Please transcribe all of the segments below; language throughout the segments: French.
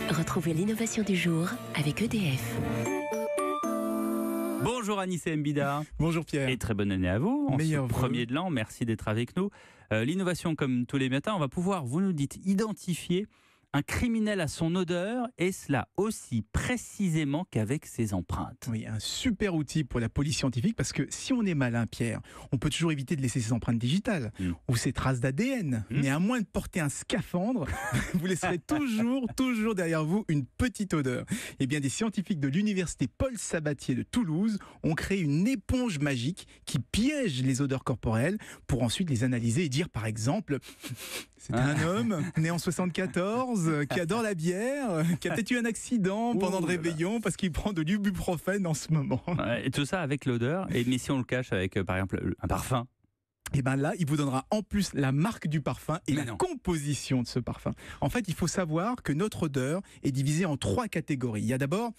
Retrouvez l'innovation du jour avec EDF. Bonjour Anissé Mbida. Bonjour Pierre. Et très bonne année à vous. En Meilleur ce premier de l'an, merci d'être avec nous. L'innovation, comme tous les matins, on va pouvoir, vous nous dites, identifier un criminel à son odeur, et cela aussi précisément qu'avec ses empreintes. Oui, un super outil pour la police scientifique, parce que si on est malin, Pierre, on peut toujours éviter de laisser ses empreintes digitales ou ses traces d'ADN. Mais à moins de porter un scaphandre, vous laisserez toujours derrière vous une petite odeur. Eh bien, des scientifiques de l'université Paul Sabatier de Toulouse ont créé une éponge magique qui piège les odeurs corporelles pour ensuite les analyser et dire, par exemple, c'est un homme né en 74 qui adore la bière, qui a peut-être eu un accident pendant le réveillon parce qu'il prend de l'ibuprofène en ce moment. Et tout ça avec l'odeur. Mais si on le cache avec, par exemple, un parfum? Et bien là, il vous donnera en plus la marque du parfum et Mais la non. composition de ce parfum. En fait, il faut savoir que notre odeur est divisée en 3 catégories. Il y a d'abord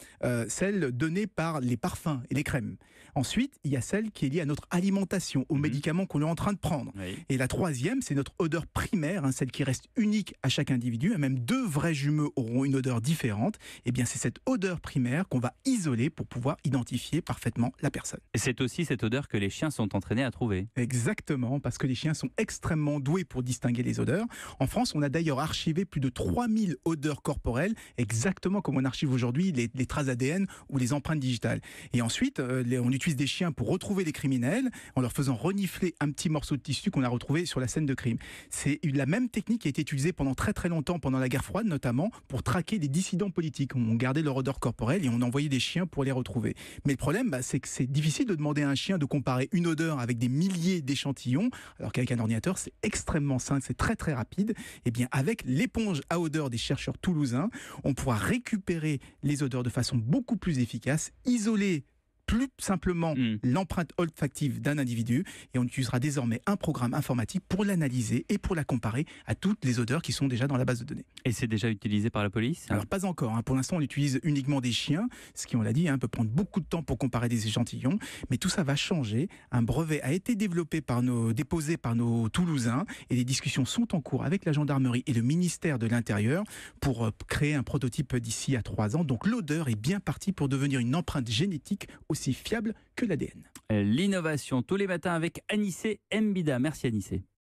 celle donnée par les parfums et les crèmes. Ensuite, il y a celle qui est liée à notre alimentation, aux médicaments qu'on est en train de prendre. Oui. Et la troisième, c'est notre odeur primaire, celle qui reste unique à chaque individu. Et même 2 vrais jumeaux auront une odeur différente. Et bien, c'est cette odeur primaire qu'on va isoler pour pouvoir identifier parfaitement la personne. Et c'est aussi cette odeur que les chiens sont entraînés à trouver. Exactement, parce que les chiens sont extrêmement doués pour distinguer les odeurs. En France, on a d'ailleurs archivé plus de 3000 odeurs corporelles, exactement comme on archive aujourd'hui les traces ADN ou les empreintes digitales. Et ensuite, on utilise des chiens pour retrouver les criminels en leur faisant renifler un petit morceau de tissu qu'on a retrouvé sur la scène de crime. C'est la même technique qui a été utilisée pendant très longtemps, pendant la guerre froide notamment, pour traquer des dissidents politiques. On gardait leur odeur corporelle et on envoyait des chiens pour les retrouver. Mais le problème, c'est que c'est difficile de demander à un chien de comparer une odeur avec des milliers d'échantillons, alors qu'avec un ordinateur, c'est extrêmement simple, c'est très rapide. Et bien, avec l'éponge à odeur des chercheurs toulousains, on pourra récupérer les odeurs de façon beaucoup plus efficace, isoler plus simplement l'empreinte olfactive d'un individu, et on utilisera désormais un programme informatique pour l'analyser et pour la comparer à toutes les odeurs qui sont déjà dans la base de données. Et c'est déjà utilisé par la police? Alors pas encore, pour l'instant on utilise uniquement des chiens, ce qui, on l'a dit, peut prendre beaucoup de temps pour comparer des échantillons, mais tout ça va changer. Un brevet a été déposé par nos Toulousains, et les discussions sont en cours avec la gendarmerie et le ministère de l'Intérieur pour créer un prototype d'ici à 3 ans. Donc l'odeur est bien partie pour devenir une empreinte génétique aussi fiable que l'ADN. L'innovation tous les matins avec Anissé Mbida. Merci Anissé.